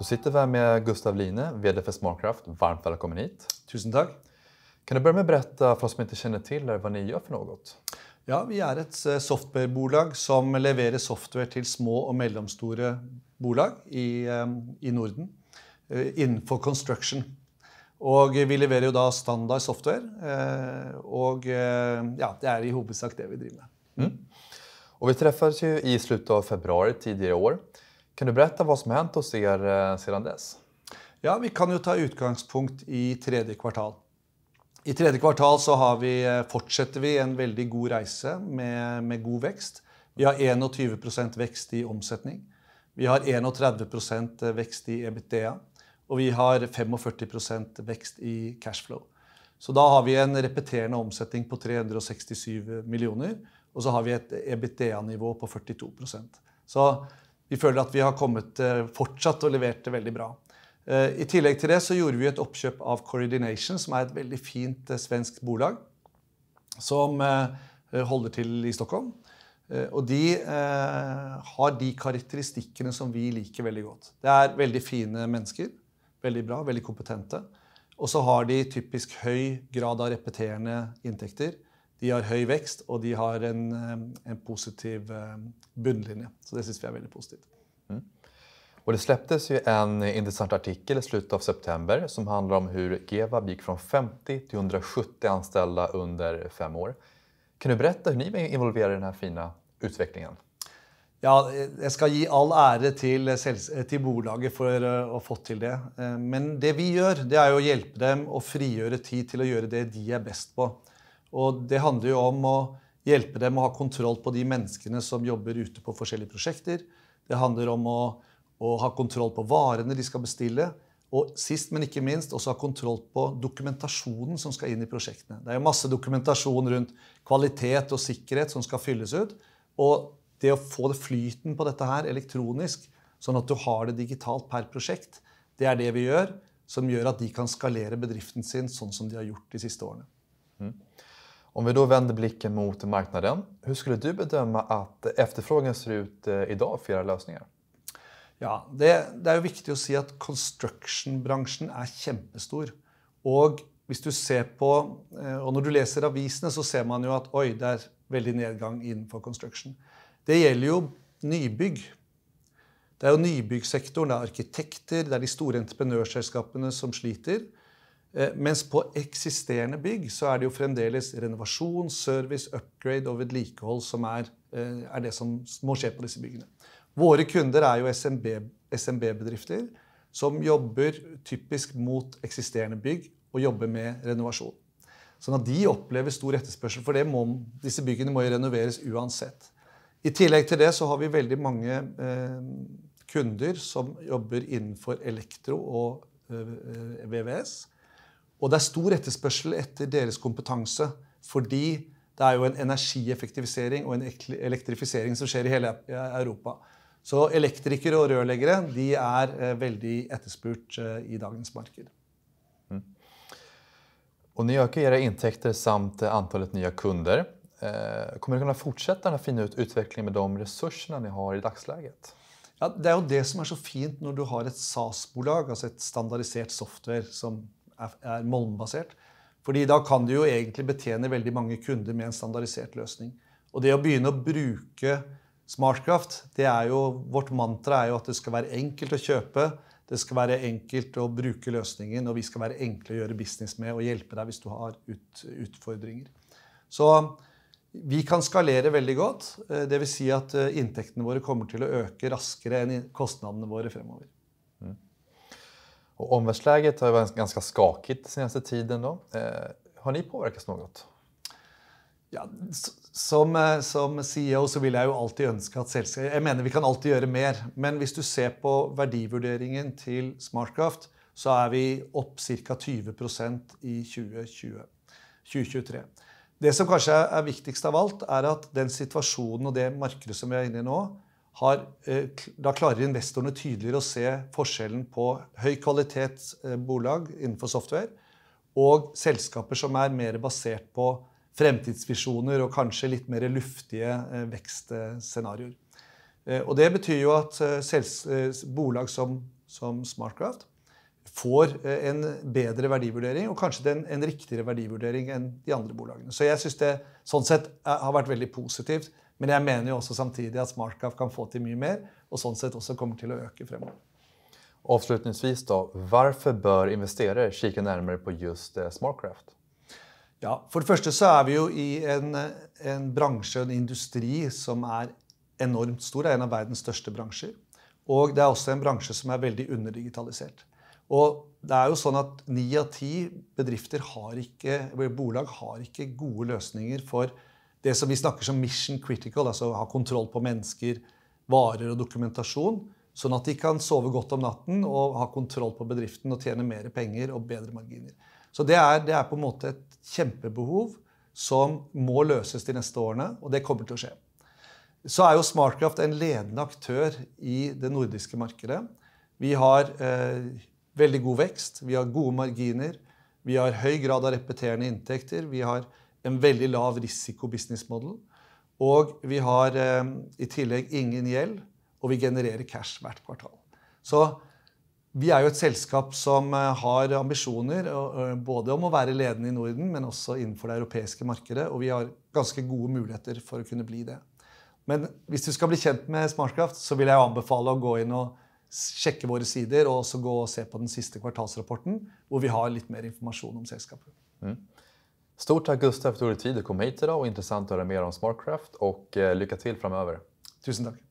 sitter vi här med Gustav Line, vd för Smartcraft. Varmt välkommen hit. Tusen tack. Kan du börja med att berätta för oss som inte känner till vad ni gör för något? Ja, vi är ett softwarebolag som leverer software till små och mellomstore bolag i Norden innenfor construction. Och vi leverer ju då standard software och ja, det är i huvudsak det vi driver med. Mm. Och vi träffades ju i slutet av februari tidigare i år. Kan du berätta vad som hänt hos er sedan dess? Ja, vi kan ju ta utgangspunkt i tredje kvartal. I tredje kvartal så fortsätter vi en väldigt god resa med god växt. Vi har 21% växt i omsättning. Vi har 31% växt i EBITDA. Och vi har 45% växt i cashflow. Så då har vi en repeterande omsättning på 367 miljoner. Och så har vi ett EBITDA-nivå på 42%. Så vi føler at vi har fortsatt og levert det veldig bra. I tillegg til det så gjorde vi et oppkjøp av Coordination, som er et veldig fint svensk bolag, som holder til i Stockholm. Og de har de karakteristikkene som vi liker veldig godt. Det er veldig fine mennesker, veldig bra, veldig kompetente. Og så har de typisk høy grad av repeterende inntekter. De har høy vekst, og de har en positiv bunnlinje. Så det synes vi väldigt positivt. Mm. Och det släpptes ju en intressant artikel i slutet av september som handlar om hur Gevab gick från 50 till 170 anställda under 5 år. Kan du berätta hur ni var involverade i den här fina utvecklingen? Ja, jag ska ge all ära till bolaget för att ha fått till det. Men det vi gör, det är ju att hjälpa dem att frigöra tid till att göra det de är bäst på. Och det handlar ju om att hjälpa dem att ha kontroll på de människorna som jobbar ute på olika projekt. Det handlar om att ha kontroll på varorna de ska beställa. Och sist men inte minst också ha kontroll på dokumentationen som ska in i projekten. Det är en massa dokumentation runt kvalitet och säkerhet som ska fyllas ut. Och det att få det flyten på detta här elektroniskt så att du har det digitalt per projekt. Det är det vi gör som gör att de kan skalera bedriften sin sån som de har gjort de sista åren. Mm. Om vi då vänder blicken mot marknaden, hur skulle du bedöma att efterfrågan ser ut idag för era lösningar? Ja, det är ju viktigt att säga att construction-branschen är jättestor. Och hvis du ser på, och när du läser avisene så ser man ju att oj, det är väldigt nedgång innanför construction. Det gäller ju nybygg. Det är ju nybyggsektorn, det är arkitekter, det är de stora entreprenörselskapene som sliter. Mens på eksisterende bygg så är det ju fremdeles renovation, service, upgrade och vedlikehold som är det som må skje på disse byggene. Våra kunder är ju SMB-bedrifter som jobbar typisk mot eksisterende bygg och jobbar med renovation. Så när de upplever stor efterspørsel för det disse byggene må ju renoveras uansett. I tillegg til det så har vi väldigt många kunder som jobbar innenfor elektro och VVS. Och det är stor efterspørsel efter deras kompetens, fordi det är ju en energieffektivisering och en elektrifiering som sker i hela Europa. Så elektrikere och rørleggere, de är väldigt efterspurt i dagens marknad. Mm. Och ni ökar era intäkter samt antalet nya kunder. Kommer du kunna fortsätta den här fina utvecklingen med de resurserna ni har i dagsläget? Ja, det är ju det som är så fint när du har ett SaaS-bolag, alltså ett standardiserat software som är molnbasert. Fordi da kan du ju egentligen betjene väldigt många kunder med en standardiserad lösning. Och det att börja bruke Smartcraft, det är ju vårt mantra är ju att det ska vara enkelt att köpa, det ska vara enkelt att bruke lösningen och vi ska vara enkla att göra business med och hjälpa dig om du har utfordringar. Så vi kan skalera väldigt gott, det vill säga att intäkterna våra kommer till att öka raskare än kostnaderna våra framöver. Mm. Och omvärldsläget har varit ganska skakigt den senaste tiden då. Har ni påverkats något? Ja, som CEO så vill jag ju alltid önska att selskapet, jag menar vi kan alltid göra mer, men hvis du ser på värdivurderingen till Smartcraft så är vi upp cirka 20% i 2023. Det som kanske är viktigast av allt är att den situationen och det marknaden som vi är inne i nu da klarer investorene tydligere å se forskjellen på høykvalitetsbolag innenfor software og selskaper som er mer basert på fremtidsvisjoner og kanskje litt mer luftige vekstscenarioer. Og det betyr jo at bolag som som SmartCraft, får en bedre verdivurdering, og kanskje en riktigere verdivurdering enn de andre bolagene. Så jeg synes det sånn sett har vært veldig positivt, men jeg mener jo også samtidig at SmartCraft kan få til mye mer, og sånn sett også kommer til å øke fremover. Avslutningsvis då, varför bör investerare kika närmare på just SmartCraft? Ja, for det første så vi jo i en bransje, en industri som enormt stor, en av verdens største bransjer. Og det også en bransje som veldig underdigitalisert. Og det jo sånn at 9 av 10 bedrifter bolag har ikke gode løsninger for det som vi snakker som mission critical, altså ha kontroll på mennesker, varer og dokumentasjon, sånn at de kan sove godt om natten og ha kontroll på bedriften og tjene mer penger og bedre marginer. Så det på en måte et kjempebehov som må løses de neste årene, og det kommer til å skje. Så jo SmartCraft en ledende aktør i det nordiske markedet. Vi har veldig god vekst, vi har gode marginer, vi har høy grad av repeterende inntekter, vi har en veldig lav risiko business model, og vi har i tillegg ingen gjeld, og vi genererer cash hvert kvartal. Så vi jo et selskap som har ambisjoner, både om å være ledende i Norden, men også innenfor det europeiske markedet, og vi har ganske gode muligheter for å kunne bli det. Men hvis du skal bli kjent med SmartCraft, så vil jeg anbefale å gå inn og sjekke våre sider, og også gå og se på den siste kvartalsrapporten, hvor vi har litt mer informasjon om selskapet. Stort tack Gustav för att du tog dig tid att komma hit idag, och intressant att höra mer om SmartCraft, och lycka till framöver. Tusen takk.